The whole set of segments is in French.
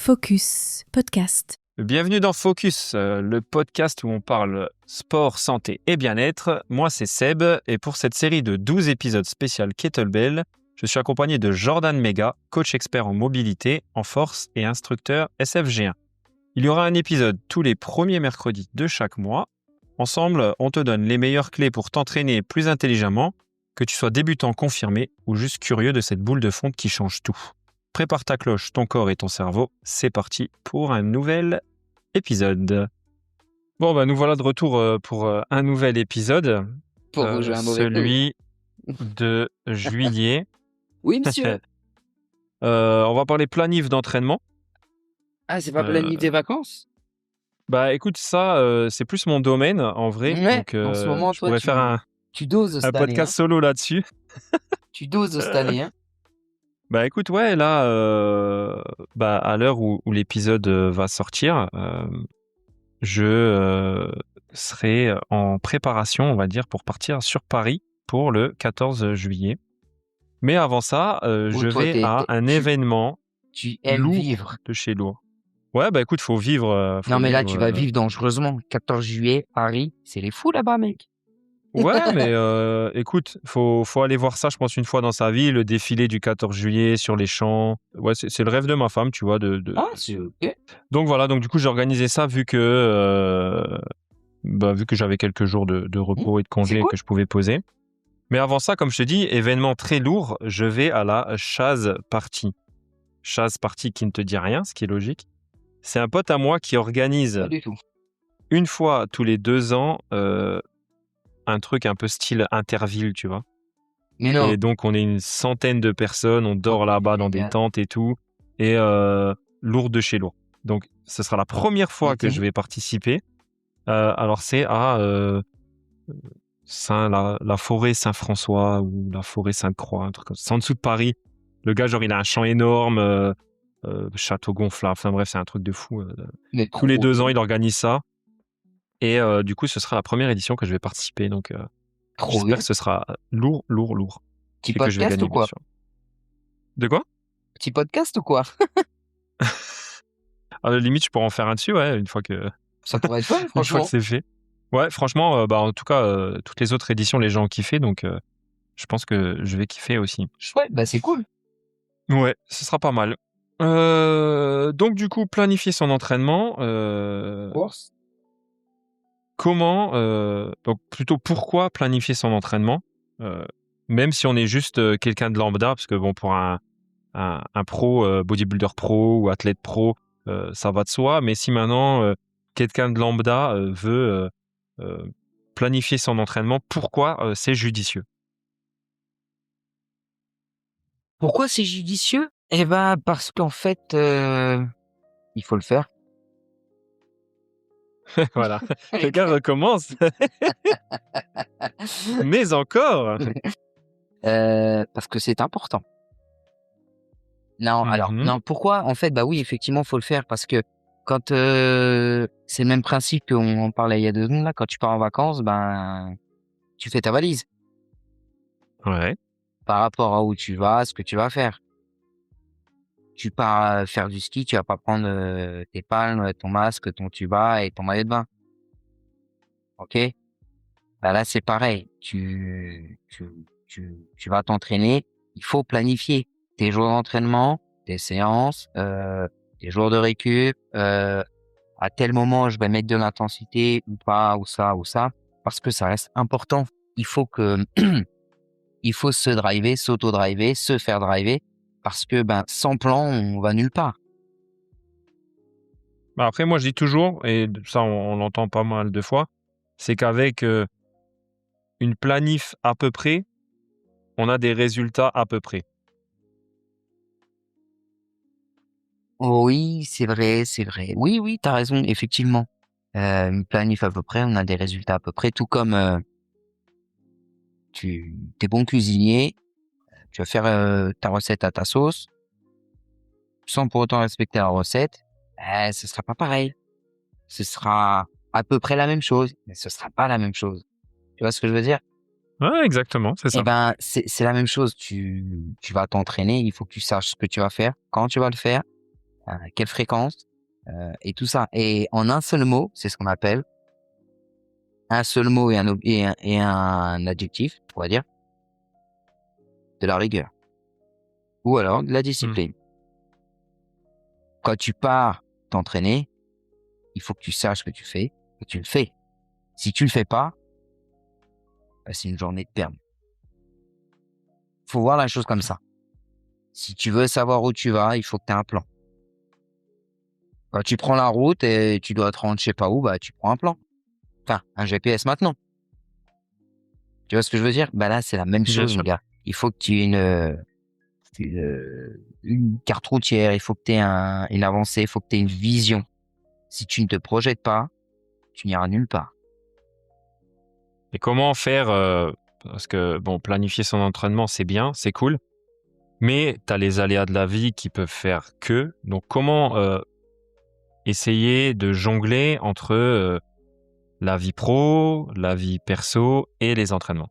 Focus Podcast. Bienvenue dans Focus, le podcast où on parle sport, santé et bien-être. Moi, c'est Seb et pour cette série de 12 épisodes spécial Kettlebell, je suis accompagné de Jordan Mega, coach expert en mobilité, en force et instructeur SFG1. Il y aura un épisode tous les premiers mercredis de chaque mois. Ensemble, on te donne les meilleures clés pour t'entraîner plus intelligemment, que tu sois débutant confirmé ou juste curieux de cette boule de fonte qui change tout. Prépare ta cloche, ton corps et ton cerveau. C'est parti pour un nouvel épisode. Bon, nous voilà de retour pour un nouvel épisode. Pour vous jouer un mauvais coup. Celui de juillet. Oui, monsieur. On va parler planif d'entraînement. Ah, c'est pas planif des vacances? Écoute, ça, c'est plus mon domaine en vrai. Ouais, Donc, en ce moment, je toi, pourrais faire tu doses un cette année. podcast solo là-dessus. Tu doses cette année, hein. Écoute, ouais, là, à l'heure où l'épisode va sortir, je serai en préparation, on va dire, pour partir sur Paris pour le 14 juillet. Mais avant ça, je toi, vais à un événement Tu aimes lourd vivre. de chez lourd. Ouais, écoute, faut vivre. Non, mais là, tu vas vivre dangereusement. 14 juillet, Paris, c'est les fous là-bas, mec. Ouais, mais écoute, faut aller voir ça, je pense, une fois dans sa vie, le défilé du 14 juillet sur les champs. Ouais, c'est le rêve de ma femme, tu vois. Ah, c'est ok. Donc voilà, du coup, j'ai organisé ça vu que j'avais quelques jours de repos et de congés cool. que je pouvais poser. Mais avant ça, comme je te dis, événement très lourd, je vais à la Chaz Party. Chaz Party qui ne te dit rien, ce qui est logique. C'est un pote à moi qui organise Pas du tout. une fois tous les 2 ans un truc un peu style Interville, tu vois. Mais non. Et donc, on est une centaine de personnes, on dort là-bas dans des tentes et tout, et lourd de chez lourd. Donc, ce sera la première fois que je vais participer. Alors, c'est à la forêt Saint-François ou la forêt Sainte-Croix, un truc comme ça. C'est en dessous de Paris. Le gars, genre, il a un champ énorme, château gonflable. Enfin bref, c'est un truc de fou. Mais Tous les 2 ans, il organise ça. Et du coup, ce sera la première édition que je vais participer. Donc, j'espère que ce sera lourd. Petit Et que je vais podcast gagner, ou quoi? bien sûr. De quoi? Petit podcast ou quoi? À la limite, je pourrais en faire un dessus, ouais, une fois que Ça pourrait être fun, une fois franchement. que c'est fait. Ouais, franchement, en tout cas, toutes les autres éditions, les gens ont kiffé, donc je pense que je vais kiffer aussi. Chouette, c'est cool. Ouais, ce sera pas mal. Donc du coup, planifier son entraînement. Course. Comment, donc plutôt pourquoi planifier son entraînement, même si on est juste quelqu'un de lambda, parce que bon, pour un pro, bodybuilder pro ou athlète pro, ça va de soi. Mais si maintenant quelqu'un de lambda veut planifier son entraînement, pourquoi c'est judicieux? Pourquoi c'est judicieux? Eh ben, parce qu'en fait, il faut le faire. Voilà, le gars recommence. Mais encore. Parce que c'est important. Non, alors, Mhm. non, pourquoi? En fait, oui, effectivement, faut le faire parce que quand c'est le même principe qu'on en parlait il y a 2 secondes là, quand tu pars en vacances, tu fais ta valise Ouais. par rapport à où tu vas, ce que tu vas faire. Tu pars faire du ski, tu vas pas prendre tes palmes, ton masque, ton tuba et ton maillot de bain. OK? Là, c'est pareil. Tu vas t'entraîner, il faut planifier tes jours d'entraînement, tes séances, tes jours de récup, à tel moment je vais mettre de l'intensité ou pas, ou ça, parce que ça reste important. Il faut il faut se driver, s'auto-driver, se faire driver, parce que sans plan, on va nulle part. Après, moi, je dis toujours, et ça, on l'entend pas mal de fois, c'est qu'avec une planif à peu près, on a des résultats à peu près. Oui, c'est vrai. Oui, t'as raison, effectivement. Une planif à peu près, on a des résultats à peu près, tout comme t'es bon cuisinier, tu vas faire ta recette à ta sauce, sans pour autant respecter la recette, ce sera pas pareil. Ce sera à peu près la même chose, mais ce sera pas la même chose. Tu vois ce que je veux dire? Ouais, exactement, c'est ça. C'est la même chose. Tu vas t'entraîner, il faut que tu saches ce que tu vas faire, quand tu vas le faire, quelle fréquence, et tout ça. Et en un seul mot, c'est ce qu'on appelle un seul mot et un adjectif, on va dire, de la rigueur. Ou alors de la discipline. Quand tu pars t'entraîner, il faut que tu saches ce que tu fais et tu le fais. Si tu le fais pas, c'est une journée de perdu. Faut voir la chose comme ça. Si tu veux savoir où tu vas, il faut que tu aies un plan. Quand tu prends la route et tu dois te rendre je sais pas où, tu prends un plan. Enfin, un GPS maintenant. Tu vois ce que je veux dire? Là, c'est la même Bien chose, sûr. mon gars. Il faut que tu aies une carte routière, il faut que tu aies une avancée, il faut que tu aies une vision. Si tu ne te projettes pas, tu n'iras nulle part. Et comment faire parce que planifier son entraînement, c'est bien, c'est cool, mais tu as les aléas de la vie qui peuvent faire que. Donc, comment essayer de jongler entre la vie pro, la vie perso et les entraînements?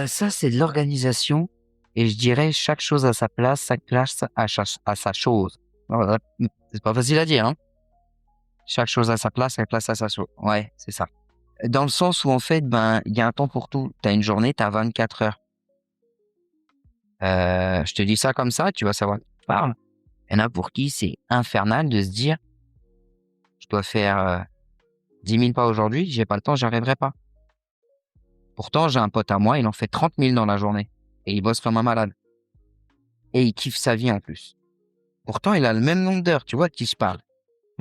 Ça, c'est de l'organisation et je dirais chaque chose à sa place, chaque place à sa chose. Voilà. C'est pas facile à dire, hein? Chaque chose à sa place, chaque place à sa chose. Ouais, c'est ça. Dans le sens où, en fait, il y a un temps pour tout. T'as une journée, t'as 24 heures. Je te dis ça comme ça, tu vas savoir de quoi je parle. Il y en a pour qui c'est infernal de se dire, je dois faire 10 000 pas aujourd'hui, j'ai pas le temps, j'y arriverai pas. Pourtant, j'ai un pote à moi, il en fait 30 000 dans la journée. Et il bosse comme un malade. Et il kiffe sa vie en plus. Pourtant, il a le même nombre d'heures, tu vois de qui je parle.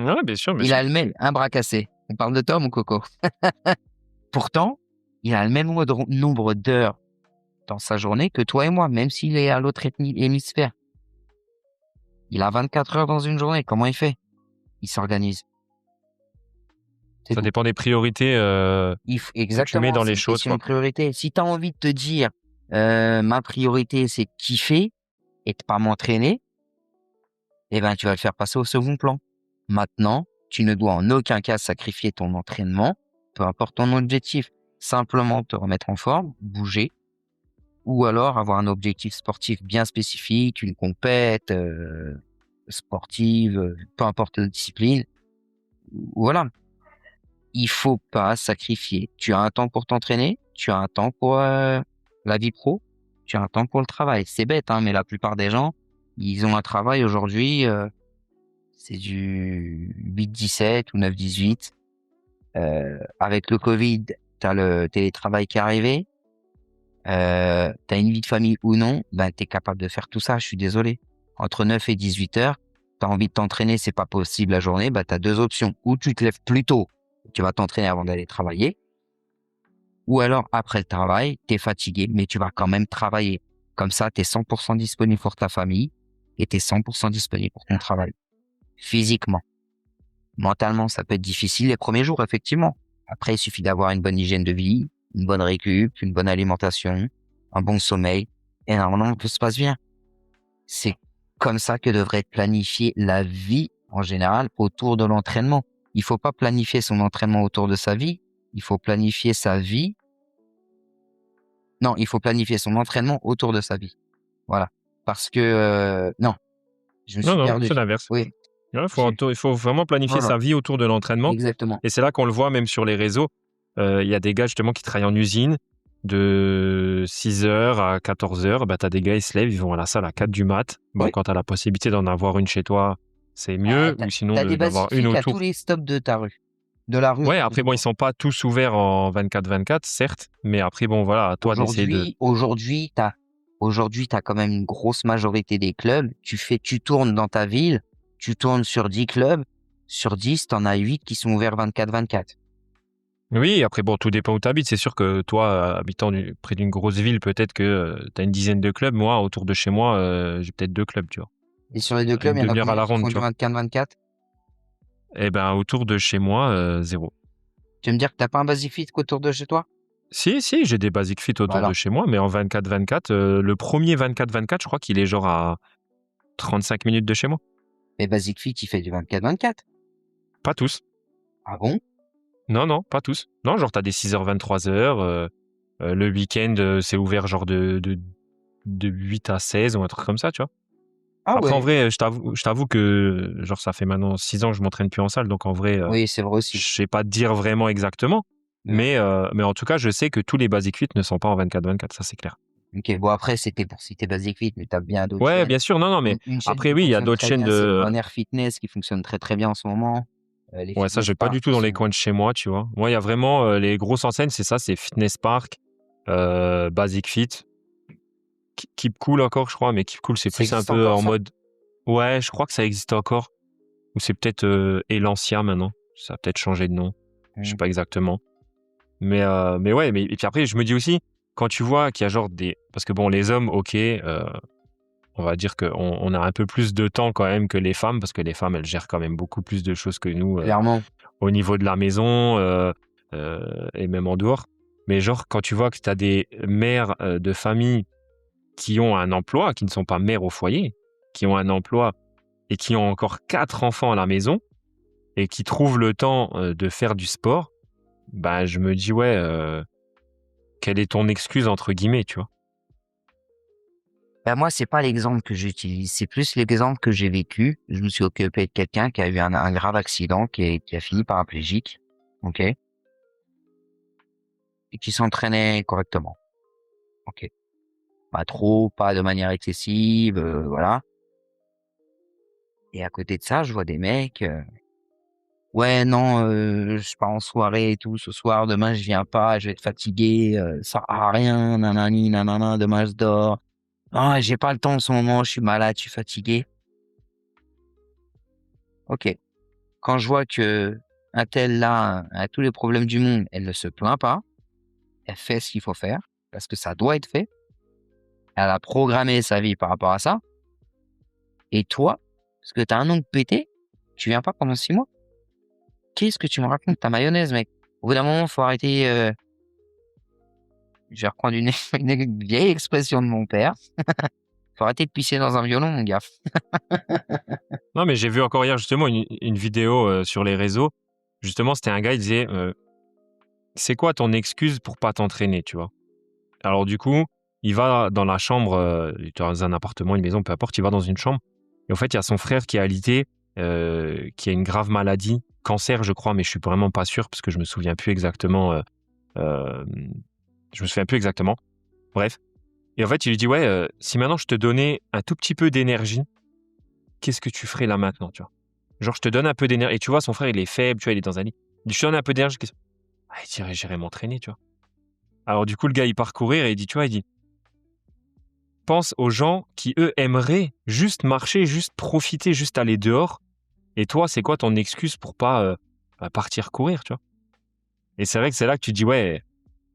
Ouais, bien sûr, bien Il sûr. a le même, un bras cassé. On parle de toi, mon coco. Pourtant, il a le même nombre d'heures dans sa journée que toi et moi, même s'il est à l'autre hémisphère. Il a 24 heures dans une journée. Comment il fait? Il s'organise. C'est Ça tout. dépend des priorités que tu mets dans c'est les une choses, question quoi. de priorité. Si tu as envie de te dire, ma priorité, c'est de kiffer et de pas m'entraîner, tu vas le faire passer au second plan. Maintenant, tu ne dois en aucun cas sacrifier ton entraînement, peu importe ton objectif. Simplement te remettre en forme, bouger, ou alors avoir un objectif sportif bien spécifique, une compète sportive, peu importe la discipline. Voilà. Il faut pas sacrifier. Tu as un temps pour t'entraîner, tu as un temps pour la vie pro, tu as un temps pour le travail. C'est bête, hein, mais la plupart des gens, ils ont un travail aujourd'hui, c'est du 8-17 ou 9-18. Avec le Covid, tu as le télétravail qui est arrivé. Tu as une vie de famille ou non, tu es capable de faire tout ça, je suis désolé. Entre 9 et 18 heures, tu as envie de t'entraîner, c'est pas possible la journée, tu as deux options. Ou tu te lèves plus tôt, tu vas t'entraîner avant d'aller travailler. Ou alors, après le travail, tu es fatigué, mais tu vas quand même travailler. Comme ça, tu es 100% disponible pour ta famille et tu es 100% disponible pour ton travail. Physiquement. Mentalement, ça peut être difficile les premiers jours, effectivement. Après, il suffit d'avoir une bonne hygiène de vie, une bonne récup, une bonne alimentation, un bon sommeil, et normalement, tout se passe bien. C'est comme ça que devrait être planifiée la vie, en général, autour de l'entraînement. Il faut pas planifier son entraînement autour de sa vie, il faut planifier sa vie. Non, il faut planifier son entraînement autour de sa vie. Voilà. Parce que, non, je me suis Non, perdu. c'est l'inverse. Oui, Il faut vraiment planifier voilà, sa vie autour de l'entraînement. exactement. Et c'est là qu'on le voit même sur les réseaux. Il y a des gars justement qui travaillent en usine de 6h à 14h. Tu as des gars, ils se lèvent, ils vont à la salle à 4 du mat. Oui. Quand tu as la possibilité d'en avoir une chez toi, c'est mieux. Ou sinon T'as des d'avoir une basiques à autour. tous les stops de ta rue. De la rue. Ouais, après, ils sont pas tous ouverts en 24/24, certes. Mais après, voilà, à toi d'essayer de... Aujourd'hui, t'as quand même une grosse majorité des clubs. Tu tournes dans ta ville, tu tournes sur 10 clubs. Sur 10, t'en as 8 qui sont ouverts 24/24. Oui, après, tout dépend où tu habites. C'est sûr que toi, habitant près d'une grosse ville, peut-être que tu as une dizaine de clubs. Moi, autour de chez moi, j'ai peut-être 2 clubs, tu vois. Et sur les deux Une clubs, il y en a demi-heure à combien la qui ronde, font tu du vois. 24/24? Eh ben, autour de chez moi, 0. Tu veux me dire que t'as pas un Basic Fit qu'autour de chez toi? Si, j'ai des Basic Fit autour Voilà. de chez moi, mais en 24/24, le premier 24/24, je crois qu'il est genre à 35 minutes de chez moi. Mais Basic Fit, il fait du 24/24. Pas tous. Ah bon? Non, pas tous. Non, genre, t'as des 6h, 23h. Le week-end, c'est ouvert genre de 8 à 16 ou un truc comme ça, tu vois. Ah Après, en ouais, vrai, je t'avoue que genre ça fait maintenant 6 ans que je m'entraîne plus en salle, donc en vrai, oui, c'est vrai aussi. je sais pas te dire vraiment exactement, Mm. mais en tout cas, je sais que tous les basic fit ne sont pas en 24/24, ça c'est clair. Ok, bon après c'était pour citer Basic Fit, mais t'as bien d'autres Ouais, chaînes. bien sûr, non, non, mais Une chaîne après, qui oui, il y a fonctionne d'autres très chaînes bien, c'est de. One Air Fitness qui fonctionne très très bien en ce moment. Les Ouais, ça, Fitness j'ai pas du Park tout qui dans les sont. coins de chez moi, tu vois. Moi, il y a vraiment les grosses enseignes, c'est ça, c'est Fitness Park, Basic Fit, Keep Cool encore, je crois, mais Keep Cool, c'est Ça plus un existe peu encore en ça? mode. Ouais, je crois que ça existe encore. Ou c'est peut-être Elancia maintenant. Ça a peut-être changé de nom. Je sais Mm. pas exactement. Mais ouais, mais et puis après, je me dis aussi, quand tu vois qu'il y a genre des. Parce que bon, les hommes, ok, on va dire qu'on a un peu plus de temps quand même que les femmes, parce que les femmes, elles gèrent quand même beaucoup plus de choses que nous Clairement. au niveau de la maison et même en dehors. Mais genre, quand tu vois que tu as des mères de famille qui ont un emploi, qui ne sont pas mères au foyer, qui ont un emploi et qui ont encore 4 enfants à la maison et qui trouvent le temps de faire du sport, bah, je me dis, ouais, quelle est ton excuse, entre guillemets, tu vois? Bah moi, c'est pas l'exemple que j'utilise, c'est plus l'exemple que j'ai vécu. Je me suis occupé de quelqu'un qui a eu un grave accident, qui a fini paraplégique, ok, et qui s'entraînait correctement, ok. Pas trop, pas de manière excessive, voilà. Et à côté de ça, je vois des mecs, ouais, non, je pars en soirée et tout ce soir, demain je viens pas, je vais être fatigué, ça sert à rien, nanani, nanana, demain je dors. Ah, j'ai pas le temps en ce moment, je suis malade, je suis fatigué. Ok. Quand je vois que un tel là a tous les problèmes du monde, elle ne se plaint pas, elle fait ce qu'il faut faire, parce que ça doit être fait. Elle a programmé sa vie par rapport à ça. Et toi, parce que t'as un ongle pété, tu viens pas pendant 6 mois. Qu'est-ce que tu me racontes, ta mayonnaise, mec? Au bout d'un moment, faut arrêter. Je vais reprendre une vieille expression de mon père. Faut arrêter de pisser dans un violon, mon gars. Non, mais j'ai vu encore hier, justement, une vidéo sur les réseaux. Justement, c'était un gars, il disait, c'est quoi ton excuse pour pas t'entraîner, tu vois? Alors, du coup, il va dans la chambre, dans un appartement, une maison, peu importe, il va dans une chambre. Et en fait, il y a son frère qui est alité, qui a une grave maladie, cancer, je crois, mais je suis vraiment pas sûr parce que je me souviens plus exactement. Euh, je me souviens plus exactement. Bref. Et en fait, il lui dit, ouais, si maintenant je te donnais un tout petit peu d'énergie, qu'est-ce que tu ferais là maintenant, tu vois? Genre, je te donne un peu d'énergie. Et tu vois, son frère, il est faible, tu vois, il est dans un lit. Il dit, je te donne un peu d'énergie. Ah, il dirait, j'irai m'entraîner, tu vois. Alors, du coup, le gars, il part courir et il dit, tu vois, il dit, pense aux gens qui, eux, aimeraient juste marcher, juste profiter, juste aller dehors. Et toi, c'est quoi ton excuse pour pas partir courir, tu vois? Et c'est vrai que c'est là que tu te dis, ouais,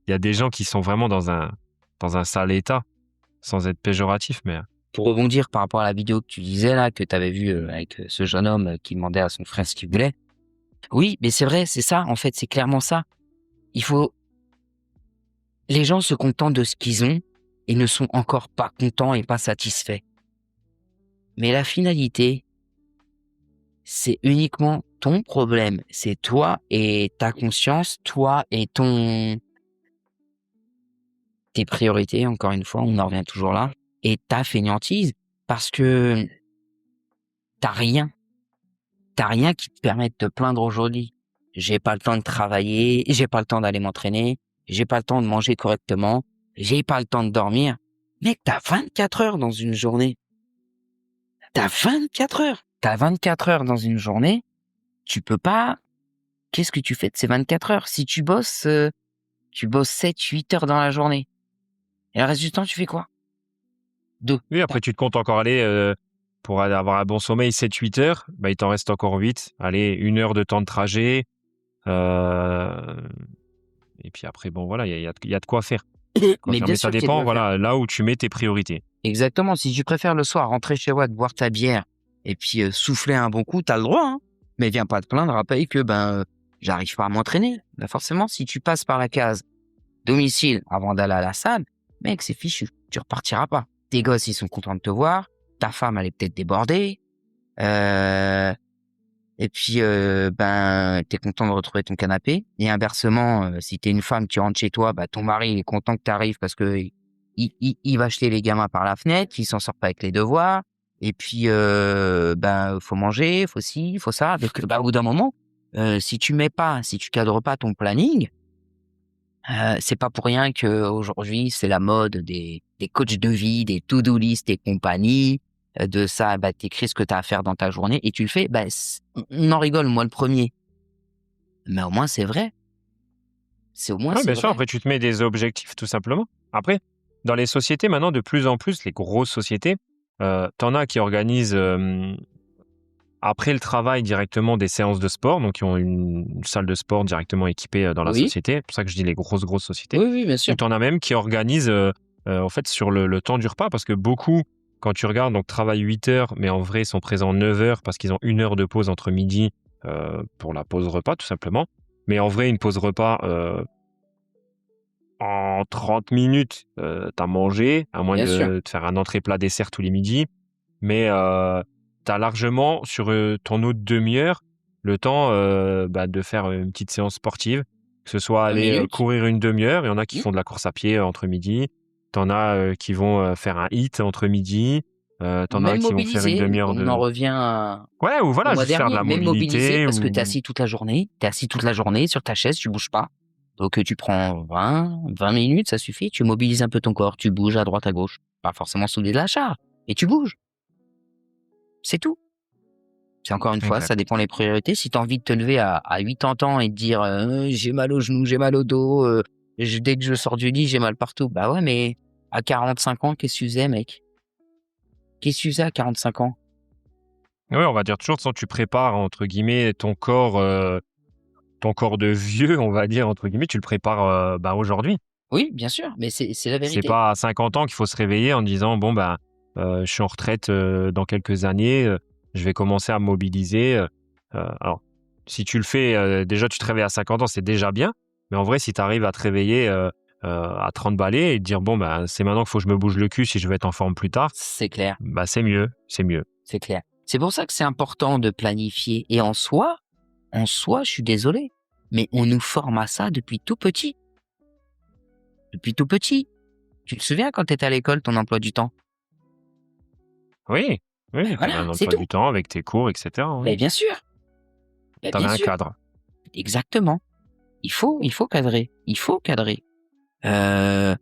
il y a des gens qui sont vraiment dans un sale état, sans être péjoratif, mais. Pour rebondir par rapport à la vidéo que tu disais là, que tu avais vue avec ce jeune homme qui demandait à son frère ce qu'il voulait. Oui, mais c'est vrai, c'est ça, en fait, c'est clairement ça. Il faut, les gens se contentent de ce qu'ils ont et ne sont encore pas contents et pas satisfaits. Mais la finalité, c'est uniquement ton problème. C'est toi et ta conscience, toi et tes priorités, encore une fois, on en revient toujours là, et ta fainéantise, parce que t'as rien. T'as rien qui te permet de te plaindre aujourd'hui. J'ai pas le temps de travailler, j'ai pas le temps d'aller m'entraîner, j'ai pas le temps de manger correctement, j'ai pas le temps de dormir. Mec, t'as 24 heures dans une journée. T'as 24 heures. T'as 24 heures dans une journée. Tu peux pas. Qu'est-ce que tu fais de ces 24 heures? Si tu bosses 7, 8 heures dans la journée. Et le reste du temps, tu fais quoi? Deux. Oui, après, tu te comptes encore aller, pour avoir un bon sommeil, 7-8 heures, bah, il t'en reste encore 8. Allez, 1 heure de temps de trajet. euh, Et puis après, bon, voilà, il y a de quoi faire. Mais bien Mais ça sûr qu'il y a de dépend, quoi faire. voilà, là où tu mets tes priorités. Exactement. Si tu préfères le soir rentrer chez toi, boire ta bière et puis souffler un bon coup, t'as le droit, hein. Mais viens pas te plaindre après que j'arrive pas à m'entraîner. Bah forcément, si tu passes par la case domicile avant d'aller à la salle, mec, c'est fichu. Tu repartiras pas. Tes gosses, ils sont contents de te voir. Ta femme, elle est peut-être débordée. Et puis, t'es content de retrouver ton canapé. Et inversement, si t'es une femme, tu rentres chez toi, ton mari, il est content que t'arrives parce que il va jeter les gamins par la fenêtre, il s'en sort pas avec les devoirs. Et puis, faut manger, faut ci, faut ça. Donc, au bout d'un moment, si tu cadres pas ton planning, c'est pas pour rien qu'aujourd'hui, c'est la mode des coachs de vie, des to-do list et compagnie. De ça, t'écris ce que tu as à faire dans ta journée et tu le fais. On en rigole, moi le premier. Mais au moins, c'est vrai. Ouais, bien sûr, Vrai. après, tu te mets des objectifs, tout simplement. Après, dans les sociétés, maintenant, de plus en plus, les grosses sociétés, t'en as qui organisent après le travail directement des séances de sport, donc qui ont une salle de sport directement équipée dans la Oui, société. C'est pour ça que je dis les grosses sociétés. oui, oui, bien sûr. Ou t'en as même qui organisent, en fait, sur le temps du repas, parce que beaucoup, quand tu regardes, donc travaillent 8 heures, mais en vrai, sont présents 9 heures parce qu'ils ont 1 heure de pause entre midi pour la pause repas, tout simplement. Mais en vrai, une pause repas, en 30 minutes, tu as mangé, à moins Bien sûr. de faire un entrée plat dessert tous les midis. Mais tu as largement sur ton autre demi-heure le temps de faire une petite séance sportive, que ce soit 20 aller minutes. courir une demi-heure. Il y en a qui Mmh. font de la course à pied entre midi. T'en as qui vont faire un hit entre midi. Ou T'en as même qui vont faire une mobiliser. demi-heure On en de... revient Ouais, ou au voilà, mois juste faire de dernier. la Même mobiliser mobilité parce que tu es ou... assis toute la journée. Tu es assis toute la journée sur ta chaise, tu bouges pas. Donc, tu prends 20 minutes, ça suffit. Tu mobilises un peu ton corps, tu bouges à droite, à gauche. Pas forcément soulever de la charge, et tu bouges. C'est tout. C'est encore une fois, ça Exact. dépend des priorités. Si tu as envie de te lever à 80 ans et de dire j'ai mal au genou, j'ai mal au dos, dès que je sors du lit, j'ai mal partout. Bah ouais, mais à 45 ans, qu'est-ce que tu faisais, mec? Qu'est-ce que tu faisais à 45 ans? Oui, on va dire toujours, tu prépares, entre guillemets, ton corps de vieux, on va dire, entre guillemets, tu le prépares aujourd'hui. Oui, bien sûr, mais c'est la C'est vérité. pas à 50 ans qu'il faut se réveiller en disant, bon, je suis en retraite dans quelques années, je vais commencer à me mobiliser. Alors, si tu le fais, déjà, tu te réveilles à 50 ans, c'est déjà bien. Mais en vrai, si tu arrives à te réveiller à 30 balais et te dire, bon, c'est maintenant qu'il faut que je me bouge le cul si je veux être en forme plus tard, C'est clair, c'est mieux, c'est mieux. c'est clair. C'est pour ça que c'est important de planifier. Et en soi, je suis désolé, mais on nous forme à ça depuis tout petit. Depuis tout petit. Tu te souviens quand tu étais à l'école, ton emploi du temps? Oui, oui, tu avais Voilà, un c'est emploi tout. du temps avec tes cours, etc. Oui. Mais bien sûr, Tu avais bien un sûr. cadre. Exactement. Il faut cadrer. Il faut cadrer. Euh,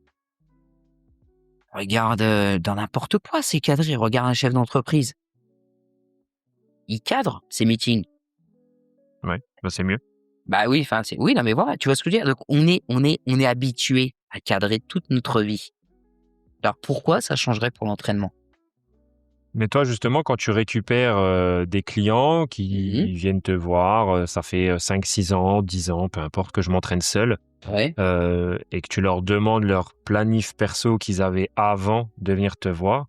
Regarde, dans n'importe quoi, c'est cadré. Regarde un chef d'entreprise. Il cadre ses meetings. Ouais, c'est mieux. Bah oui, enfin, oui, non, mais voilà, tu vois ce que je veux dire? Donc, on est habitué à cadrer toute notre vie. Alors, pourquoi ça changerait pour l'entraînement? Mais toi, justement, quand tu récupères des clients Mhm. qui viennent te voir, ça fait 5, 6 ans, 10 ans, peu importe, que je m'entraîne seul, Ouais. et que tu leur demandes leur planif perso qu'ils avaient avant de venir te voir,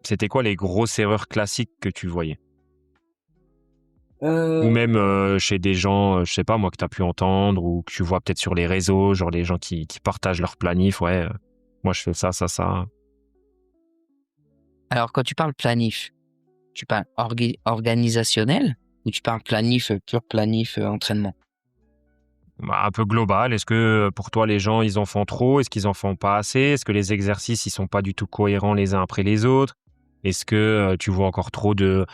c'était quoi les grosses erreurs classiques que tu voyais? Ou même chez des gens, je sais pas moi, que tu as pu entendre ou que tu vois peut-être sur les réseaux, genre les gens qui partagent leur planif, ouais, moi je fais ça, ça, ça. Alors, quand tu parles planif, tu parles organisationnel ou tu parles planif, pur planif, entraînement? Un peu global. Est-ce que pour toi, les gens, ils en font trop? Est-ce qu'ils en font pas assez? Est-ce que les exercices, ils sont pas du tout cohérents les uns après les autres? Est-ce que tu vois encore trop de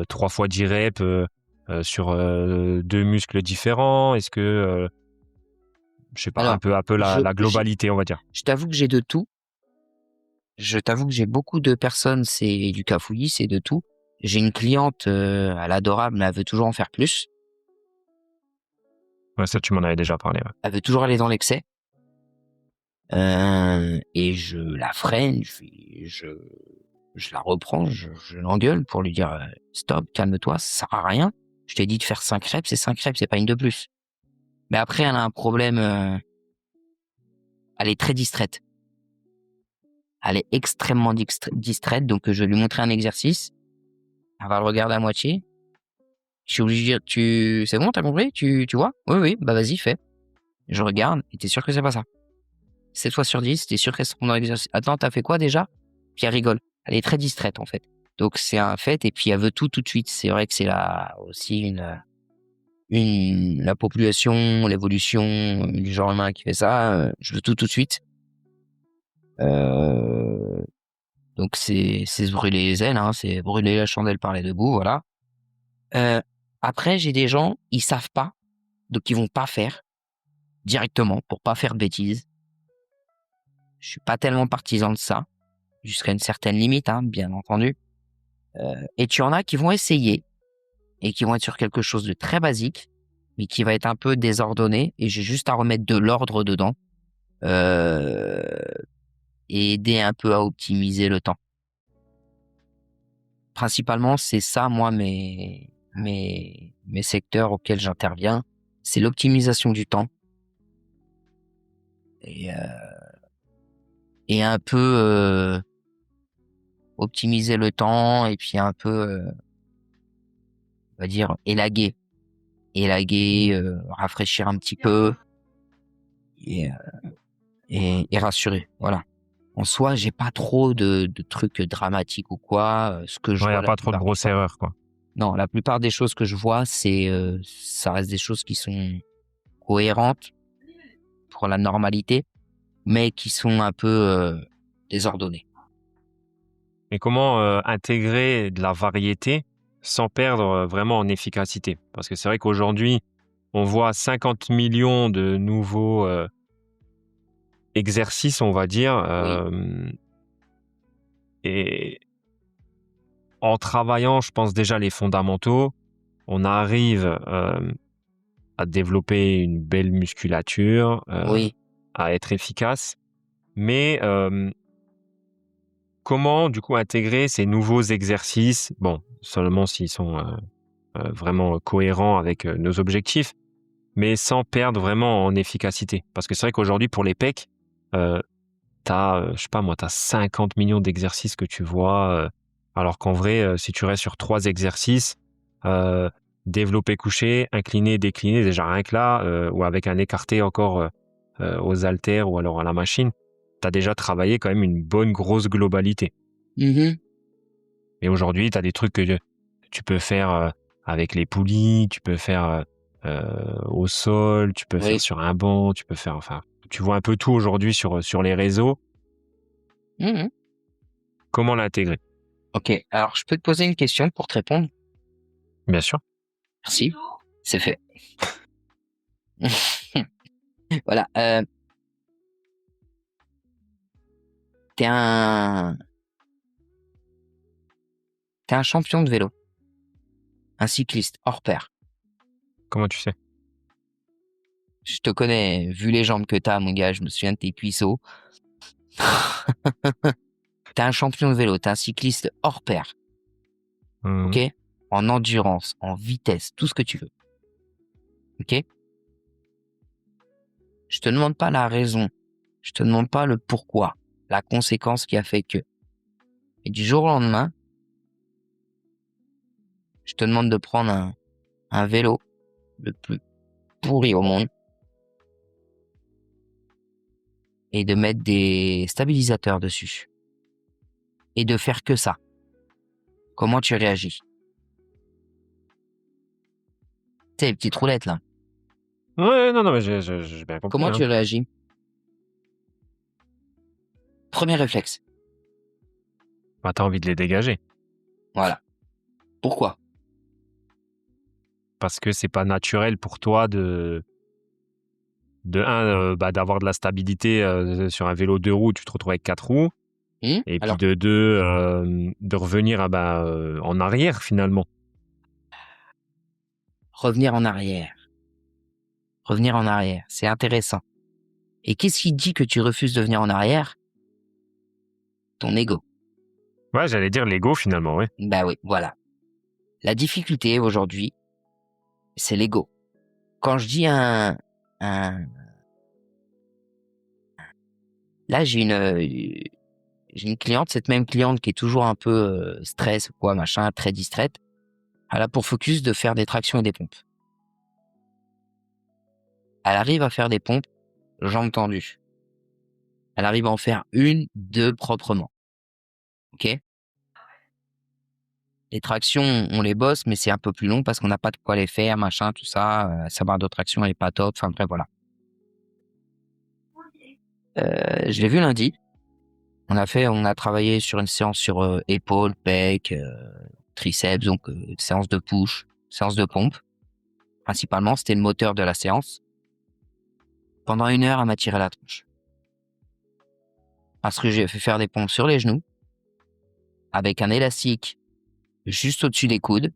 3 fois 10 reps sur 2 muscles différents? Est-ce que, je sais pas, Alors, un peu je, la j'ai- globalité, on va dire? je t'avoue que j'ai de tout. Je t'avoue que j'ai beaucoup de personnes, c'est du cafouillis, c'est de tout. J'ai une cliente, elle est adorable, mais elle veut toujours en faire plus. Ouais, ça, tu m'en avais déjà parlé. Ouais. Elle veut toujours aller dans l'excès. Et je la freine, je la reprends, je l'engueule pour lui dire stop, calme-toi, ça sert à rien. Je t'ai dit de faire 5 reps, c'est 5 reps, c'est pas une de plus. Mais après, elle a un problème, elle est très distraite. Elle est extrêmement distraite, donc je vais lui montrer un exercice. Elle va le regarder à moitié. Je suis obligé de dire, c'est bon, t'as compris? Tu vois? Oui, oui, bah vas-y, fais. Je regarde, et t'es sûr que c'est pas ça? 7 fois sur 10, t'es sûr qu'elle se prend dans l'exercice. Attends, t'as fait quoi déjà? Puis elle rigole. Elle est très distraite, en fait. Donc c'est un fait, et puis elle veut tout de suite. C'est vrai que c'est aussi la population, l'évolution du genre humain qui fait ça. Je veux tout de suite. Euh, Donc, c'est se brûler les ailes, hein, c'est brûler la chandelle par les deux bouts, voilà. Après, j'ai des gens, ils savent pas, donc ils vont pas faire directement pour pas faire de bêtises. Je suis pas tellement partisan de ça, jusqu'à une certaine limite, hein, bien entendu. Et tu en as qui vont essayer et qui vont être sur quelque chose de très basique, mais qui va être un peu désordonné et j'ai juste à remettre de l'ordre dedans euh, et aider un peu à optimiser le temps. Principalement, c'est ça, moi, mes secteurs auxquels j'interviens, c'est l'optimisation du temps et, euh, et un peu optimiser le temps et puis un peu, on va dire, élaguer, rafraîchir un petit peu et, et rassurer. Voilà. En soi, j'ai pas trop de trucs dramatiques ou quoi. Ce que je Ouais, il n'y vois a la pas trop de plupart du grosses temps. erreurs, quoi. Non, la plupart des choses que je vois, ça reste des choses qui sont cohérentes pour la normalité, mais qui sont un peu désordonnées. Et comment intégrer de la variété sans perdre vraiment en efficacité? Parce que c'est vrai qu'aujourd'hui, on voit 50 millions de nouveaux exercices, on va dire, Oui. et en travaillant, je pense déjà les fondamentaux, on arrive à développer une belle musculature, Oui. à être efficace. Mais comment, du coup, intégrer ces nouveaux exercices, bon, seulement s'ils sont vraiment cohérents avec nos objectifs, mais sans perdre vraiment en efficacité. Parce que c'est vrai qu'aujourd'hui, pour les pecs, je sais pas moi, tu as 50 millions d'exercices que tu vois, alors qu'en vrai, si tu restes sur 3 exercices, heu, développé couché, incliné, décliné, déjà rien que là, ou avec un écarté encore, aux haltères ou alors à la machine, tu as déjà travaillé quand même une bonne grosse globalité. Mhm. Et aujourd'hui, tu as des trucs que tu peux faire, avec les poulies, tu peux faire, au sol, tu peux faire Oui. sur un banc, tu peux faire enfin, tu vois un peu tout aujourd'hui sur les réseaux. Mhm. Comment l'intégrer? Ok. Alors, je peux te poser une question pour te répondre? Bien sûr. Merci. C'est fait. Voilà. T'es un, t'es un champion de vélo, un cycliste hors pair. Comment tu sais? Je te connais, vu les jambes que t'as, mon gars, je me souviens de tes cuisseaux. T'es un champion de vélo, t'es un cycliste hors pair, Mmh. ok? En endurance, en vitesse, tout ce que tu veux, ok? Je te demande pas la raison, je te demande pas le pourquoi, la conséquence qui a fait que. Et du jour au lendemain, je te demande de prendre un vélo, le plus pourri au monde, et de mettre des stabilisateurs dessus. Et de faire que ça. Comment tu réagis? Tu sais, les petites roulettes, là. Ouais, non, non, mais j'ai bien compris, Comment hein. tu réagis? Premier réflexe. Bah, tu as envie de les dégager Voilà. Pourquoi? parce que c'est pas naturel pour toi de 1, d'avoir de la stabilité, sur un vélo 2 roues, tu te retrouves avec 4 roues et puis Alors, de 2, de revenir, en arrière finalement. revenir en arrière. Revenir en arrière. C'est intéressant. Et qu'est-ce qui dit que tu refuses de venir en arrière? Ton ego. Ouais, j'allais dire l'ego finalement, ouais. Bah oui, voilà. La difficulté aujourd'hui, c'est l'ego. Quand je dis un... Là, j'ai une cliente, cette même cliente qui est toujours un peu stress ou quoi, machin, très distraite. Elle a pour focus de faire des tractions et des pompes. Elle arrive à faire des pompes, jambes tendues. Elle arrive à en faire 1, 2 proprement. Ok? Les tractions, on les bosse, mais c'est un peu plus long parce qu'on n'a pas de quoi les faire, machin, tout ça. Sa barre de traction, elle est pas top. Enfin bref, voilà. Je l'ai vue lundi. On a travaillé sur une séance sur épaules, pecs, triceps, donc séance de push, séance de pompe. Principalement, c'était le moteur de la séance. Pendant 1 heure, elle m'a tiré la tronche. Parce que j'ai fait faire des pompes sur les genoux, avec un élastique juste au-dessus des coudes,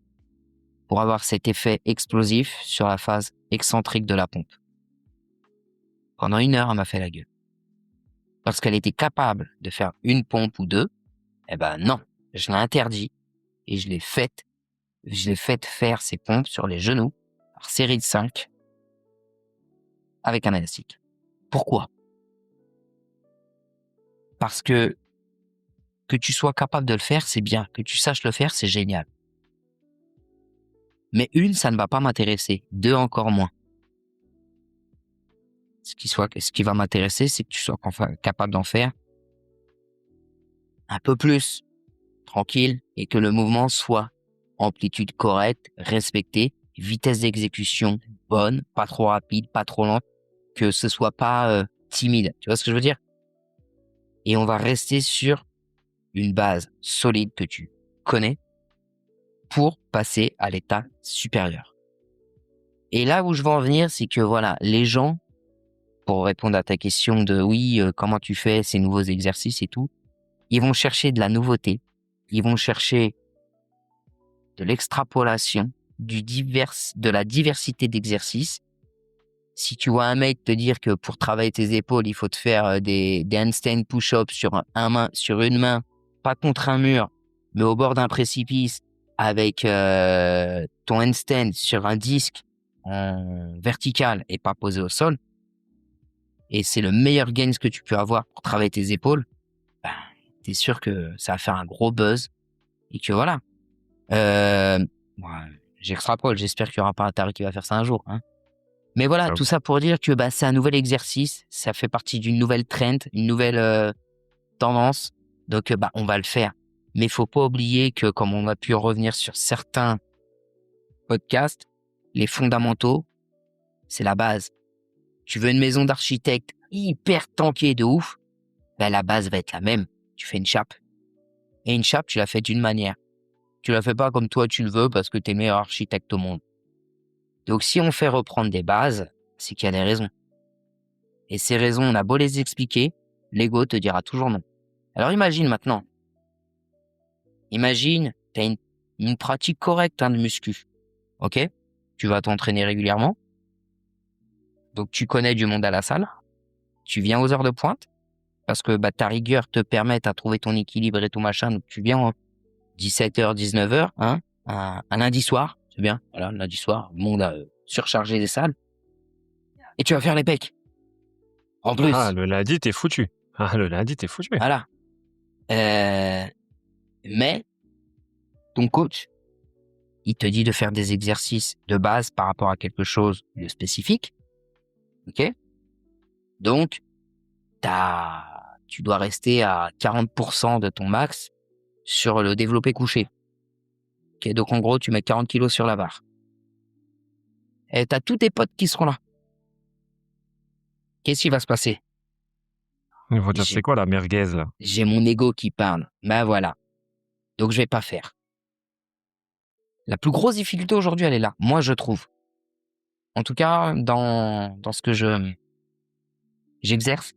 pour avoir cet effet explosif sur la phase excentrique de la pompe. Pendant 1 heure, elle m'a fait la gueule. Lorsqu'elle était capable de faire une pompe ou 2, eh ben non, je l'ai interdit et je l'ai fait faire ces pompes sur les genoux par série de 5 avec un élastique. Pourquoi? Parce que tu sois capable de le faire, c'est bien. Que tu saches le faire, c'est génial. Mais 1, ça ne va pas m'intéresser. 2, encore moins. Ce qui va m'intéresser, c'est que tu sois capable d'en faire un peu plus tranquille et que le mouvement soit amplitude correcte, respectée, vitesse d'exécution bonne, pas trop rapide, pas trop lente, que ce soit pas timide. Tu vois ce que je veux dire? Et on va rester sur une base solide que tu connais pour passer à l'état supérieur. Et là où je veux en venir, c'est que voilà, les gens, pour répondre à ta question de oui, comment tu fais ces nouveaux exercices et tout, ils vont chercher de la nouveauté, ils vont chercher de l'extrapolation, de la diversité d'exercices. Si tu vois un mec te dire que pour travailler tes épaules, il faut te faire des handstand push-ups sur une main, pas contre un mur, mais au bord d'un précipice, avec ton handstand sur un disque en vertical et pas posé au sol, et c'est le meilleur gain que tu peux avoir pour travailler tes épaules, ben, t'es sûr que ça va faire un gros buzz et que voilà. J'extrapole, j'espère qu'il n'y aura pas un taré qui va faire ça un jour. Hein. Mais voilà, tout ça pour dire que c'est un nouvel exercice, ça fait partie d'une nouvelle trend, une nouvelle tendance, donc on va le faire. Mais il faut pas oublier que, comme on a pu revenir sur certains podcasts, les fondamentaux, c'est la base. Tu veux une maison d'architecte hyper tankée de ouf, la base va être la même. Tu fais une chape. Et une chape, tu la fais d'une manière. Tu la fais pas comme toi tu le veux parce que tu es le meilleur architecte au monde. Donc si on fait reprendre des bases, c'est qu'il y a des raisons. Et ces raisons, on a beau les expliquer, l'ego te dira toujours non. Alors imagine maintenant. Imagine, tu as une pratique correcte de muscu. Ok? Tu vas t'entraîner régulièrement. Donc tu connais du monde à la salle. Tu viens aux heures de pointe. Parce que ta rigueur te permet à trouver ton équilibre et tout machin. Donc tu viens 17h, 19h, hein, un lundi soir. C'est bien. Voilà, le lundi soir, le monde a surchargé des salles. Et tu vas faire les pecs. En plus. Ah, le lundi, t'es foutu. Voilà. Mais ton coach, il te dit de faire des exercices de base par rapport à quelque chose de spécifique. OK? Donc, tu dois rester à 40% de ton max sur le développé couché. OK? Donc, en gros, tu mets 40 kilos sur la barre. Et tu as tous tes potes qui seront là. Qu'est-ce qui va se passer? Ils vont dire, c'est quoi la merguez, là? J'ai mon ego qui parle. Voilà. Donc, je vais pas faire. La plus grosse difficulté aujourd'hui, elle est là. Moi, je trouve. En tout cas, dans ce que j'exerce,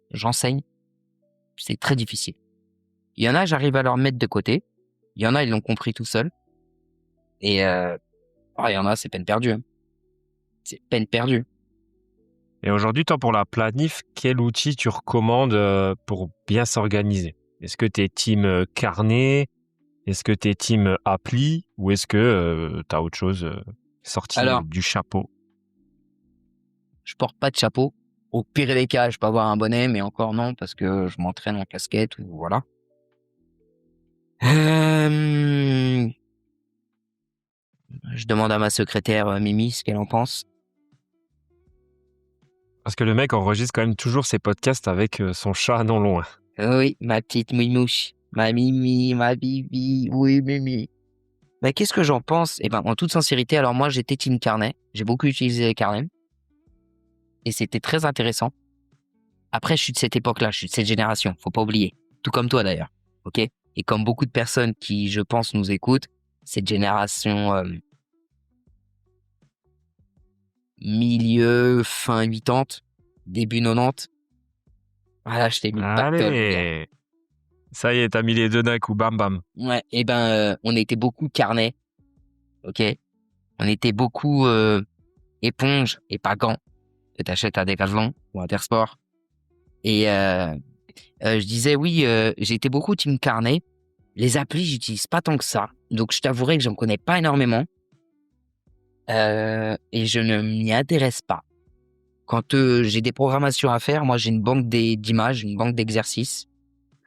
j'enseigne, c'est très difficile. Il y en a, j'arrive à leur mettre de côté. Il y en a, ils l'ont compris tout seuls. Et il y en a, c'est peine perdue. Hein. C'est peine perdue. Et aujourd'hui, toi, pour la planif, quel outil tu recommandes pour bien s'organiser? Est-ce que tu es team carnet? Est-ce que tu es team appli? Ou est-ce que tu as autre chose sorti du chapeau? Je porte pas de chapeau. Au pire des cas, je peux avoir un bonnet, mais encore non, parce que je m'entraîne en casquette ou voilà. Je demande à ma secrétaire Mimi ce qu'elle en pense. Parce que le mec enregistre quand même toujours ses podcasts avec son chat non loin. Oui, ma petite mimouche. Ma Mimi, ma Bibi. Oui, Mimi. Mais qu'est-ce que j'en pense? En toute sincérité, alors moi, j'étais team carnet. J'ai beaucoup utilisé les carnets. Et c'était très intéressant. Après, je suis de cette époque-là, je suis de cette génération, faut pas oublier. Tout comme toi d'ailleurs, ok? Et comme beaucoup de personnes qui, je pense, nous écoutent, cette génération milieu, fin 80, début 90. Voilà, je t'ai mis le pactole, mon gars. Allez, ça y est, t'as mis les deux d'un coup, bam bam. Ouais, et on était beaucoup carnet, ok? On était beaucoup éponge et pas gants que t'achètes à Decathlon ou à Intersport. Et je disais oui, j'ai été beaucoup team carnet. Les applis, j'utilise pas tant que ça, donc je t'avouerai que j'en connais pas énormément et je ne m'y intéresse pas. Quand j'ai des programmations à faire, moi j'ai une banque d'images, une banque d'exercices,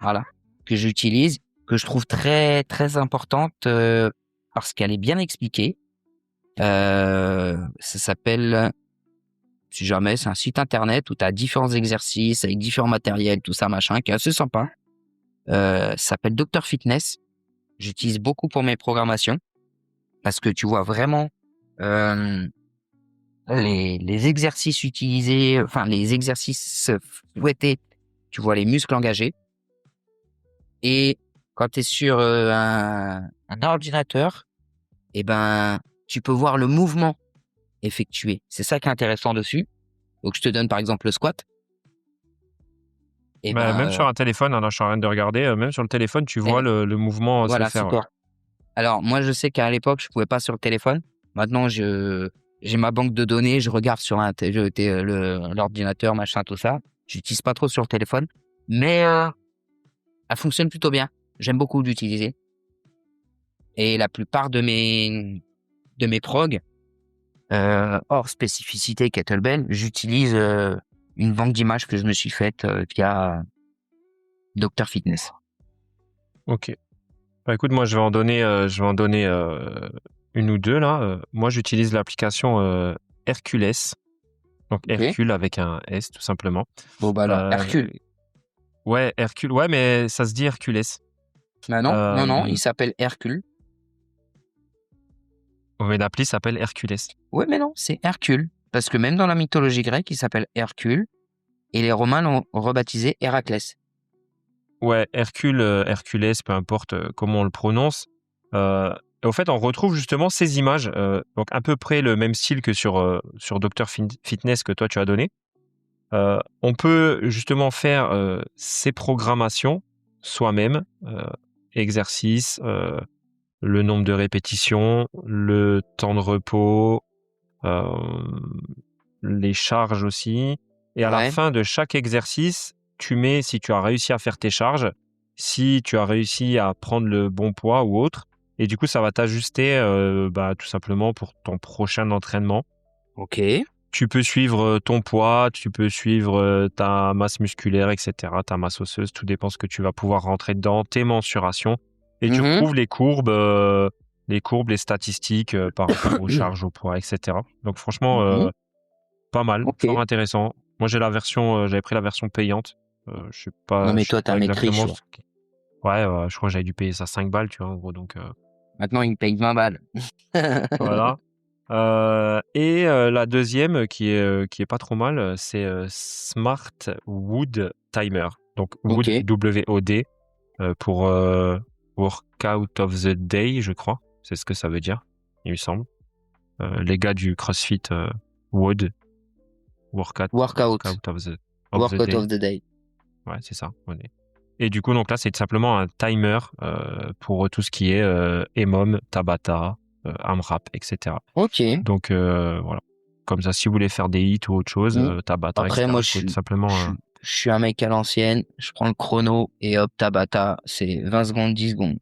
voilà, que j'utilise, que je trouve très très importante parce qu'elle est bien expliquée. Ça s'appelle, si jamais, c'est un site internet où tu as différents exercices avec différents matériels, tout ça, machin, qui est assez sympa. Ça s'appelle Dr Fitness. J'utilise beaucoup pour mes programmations parce que tu vois vraiment les exercices utilisés, enfin les exercices souhaités, tu vois les muscles engagés. Et quand tu es sur un ordinateur, eh ben, tu peux voir le mouvement effectué. C'est ça qui est intéressant dessus. Donc, je te donne par exemple le squat. Et Même sur un téléphone, là, je suis en train de regarder, même sur le téléphone, tu vois le mouvement voilà, se faire. super. Alors, moi, je sais qu'à l'époque, je pouvais pas sur le téléphone. Maintenant, j'ai ma banque de données, je regarde sur l'ordinateur, machin, tout ça. J'utilise pas trop sur le téléphone, mais elle fonctionne plutôt bien. J'aime beaucoup l'utiliser. Et la plupart de mes progs, hors spécificité kettlebell, j'utilise une banque d'images que je me suis faite via Dr Fitness. Ok. Bah, écoute, moi, je vais en donner une ou deux là. Moi, j'utilise l'application Hercules. Donc, Ok. Hercule avec un S, tout simplement. Bon, bah alors, Hercule. Ouais, Hercule. Ouais, mais ça se dit Hercules. Bah non, il s'appelle Hercule. Mais l'appli s'appelle Hercules. Ouais, mais non, c'est Hercule. Parce que même dans la mythologie grecque, il s'appelle Hercule. Et les Romains l'ont rebaptisé Héraclès. Ouais, Hercule, Hercules, peu importe comment on le prononce. Et au fait, on retrouve justement ces images, donc à peu près le même style que sur Dr Fitness que toi tu as donné. On peut justement faire ces programmations soi-même, exercices, le nombre de répétitions, le temps de repos, euh, les charges aussi. Et à la Ouais. fin de chaque exercice, tu mets si tu as réussi à faire tes charges, si tu as réussi à prendre le bon poids ou autre. Et du coup, ça va t'ajuster tout simplement pour ton prochain entraînement. Ok. Tu peux suivre ton poids, tu peux suivre ta masse musculaire, etc., ta masse osseuse, tout dépend ce que tu vas pouvoir rentrer dedans, tes mensurations. Et tu retrouves les courbes, les statistiques par rapport aux charges, au poids, etc. Donc franchement, pas mal, Ok. fort intéressant. Moi, j'avais pris la version payante. Je sais Non, pas, mais je sais toi, t'es pas un mec riche. exactement. Ouais, je crois que j'avais dû payer ça 5 balles, tu vois, en gros. Donc, Maintenant, il me paye 20 balles. voilà. Et la deuxième qui est pas trop mal, c'est Smart Wood Timer. Donc Wood, Ok. W-O-D, pour Workout of the Day, je crois. C'est ce que ça veut dire, il me semble. Les gars du CrossFit Wood, Workout Workout of the Day. of the day. Ouais, c'est ça. Et du coup, donc là, c'est simplement un timer pour tout ce qui est EMOM, Tabata, AMRAP, etc. Ok. Donc voilà. Comme ça, si vous voulez faire des hits ou autre chose, Tabata, Après, etc. moi, vous pouvez tout simplement. je suis un mec à l'ancienne. Je prends le chrono et hop, Tabata, c'est 20 secondes, 10 secondes.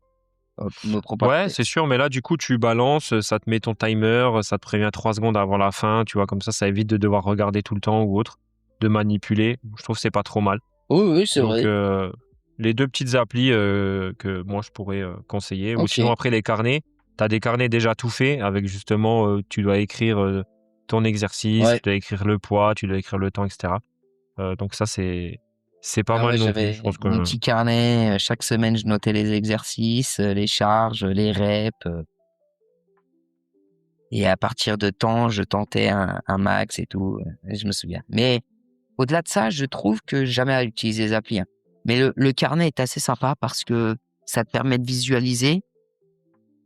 Hop, me prends pas de Ouais, tête. c'est sûr, mais là, du coup, tu balances, ça te met ton timer, ça te prévient 3 secondes avant la fin, tu vois, comme ça évite de devoir regarder tout le temps ou autre, de manipuler. Je trouve que c'est pas trop mal. Oui, c'est Donc, vrai. les deux petites applis que moi, je pourrais conseiller. Ou Ok. sinon, après, les carnets, tu as des carnets déjà tout faits avec justement, tu dois écrire ton exercice, Ouais. tu dois écrire le poids, tu dois écrire le temps, etc. Donc ça, c'est pas Ah mal ouais, non plus. j'avais Je pense mon que petit carnet. Chaque semaine, je notais les exercices, les charges, les reps. Et à partir de temps, je tentais un max et tout. Je me souviens. Mais Au-delà de ça, je trouve que j'ai jamais utilisé les applis, hein. Mais le carnet est assez sympa parce que ça te permet de visualiser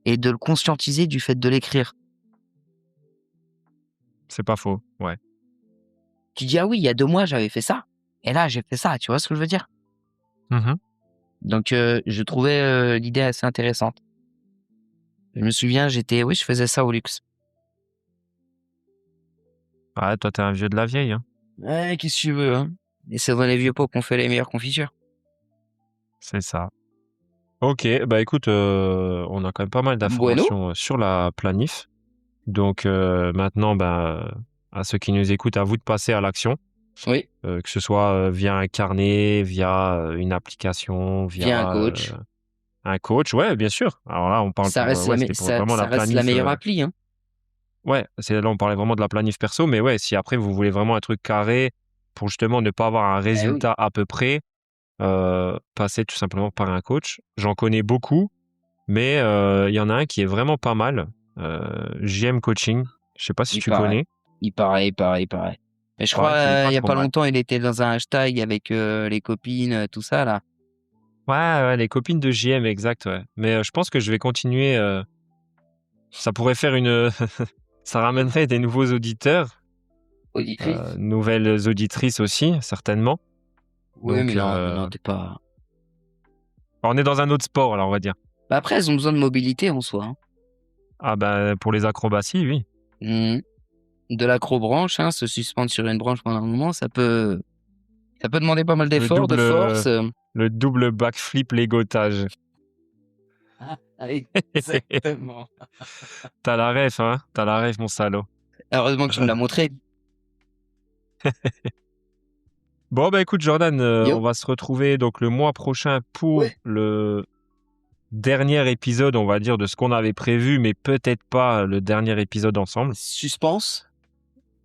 et de le conscientiser du fait de l'écrire. C'est pas faux, ouais. Tu dis, ah oui, il y a 2 mois, j'avais fait ça. Et là, j'ai fait ça. Tu vois ce que je veux dire? Mhm. Donc, je trouvais l'idée assez intéressante. Je me souviens, je faisais ça au luxe. Ouais, toi, t'es un vieux de la vieille, hein. Ouais, qu'est-ce que tu veux, hein? Et c'est dans les vieux pots qu'on fait les meilleures confitures. C'est ça. Ok, bah écoute, on a quand même pas mal Bueno. d'informations sur la planif. Donc maintenant, à ceux qui nous écoutent, à vous de passer à l'action, Oui, que ce soit via un carnet, via une application, via un coach. un coach. Ouais, bien sûr. Alors là, on parle Ça pour, reste, ouais, c'était pour vraiment ça la reste la planif. meilleure appli, hein. Ouais, là, on parlait vraiment de la planif perso, mais ouais, si après vous voulez vraiment un truc carré pour justement ne pas avoir un Eh oui. résultat à peu près, passez tout simplement par un coach. J'en connais beaucoup, mais il y en a un qui est vraiment pas mal. JM Coaching. Je sais pas si tu connais. Il paraît. Mais je crois, Pareil qu'il est il y a trop pas mal. longtemps, il était dans un hashtag avec les copines, tout ça, là. Ouais, les copines de JM, exact, ouais. Mais je pense que je vais continuer. Ça pourrait faire une. Ça ramènerait des nouveaux auditeurs, Auditrice. nouvelles auditrices aussi, certainement. Oui, donc, mais non, t'es pas. On est dans un autre sport, alors on va dire. Bah après, elles ont besoin de mobilité en soi, hein. Ah pour les acrobaties, oui. Mhm. De l'acrobranche, hein, se suspendre sur une branche pendant un moment, ça peut demander pas mal d'efforts, de force. Le double backflip légotage. Ah, exactement. T'as la ref, hein? T'as la ref, mon salaud. Heureusement que tu me l'as montré. Bon, écoute, Jordan, Yo. on va se retrouver donc le mois prochain pour Ouais. le dernier épisode, on va dire, de ce qu'on avait prévu, mais peut-être pas le dernier épisode ensemble. Suspense.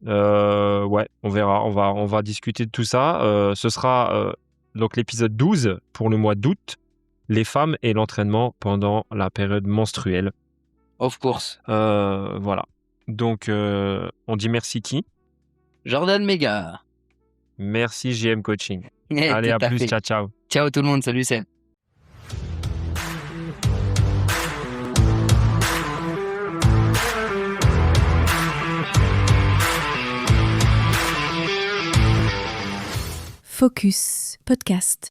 Ouais, on verra. On va discuter de tout ça. Ce sera donc l'épisode 12 pour le mois d'août. Les femmes et l'entraînement pendant la période menstruelle. Of course. Voilà. Donc, on dit merci qui? Jordan Mega. Merci JM Coaching. Allez, Tout à à plus. fait. Ciao, ciao. Ciao tout le monde, salut Seb. Focus Podcast.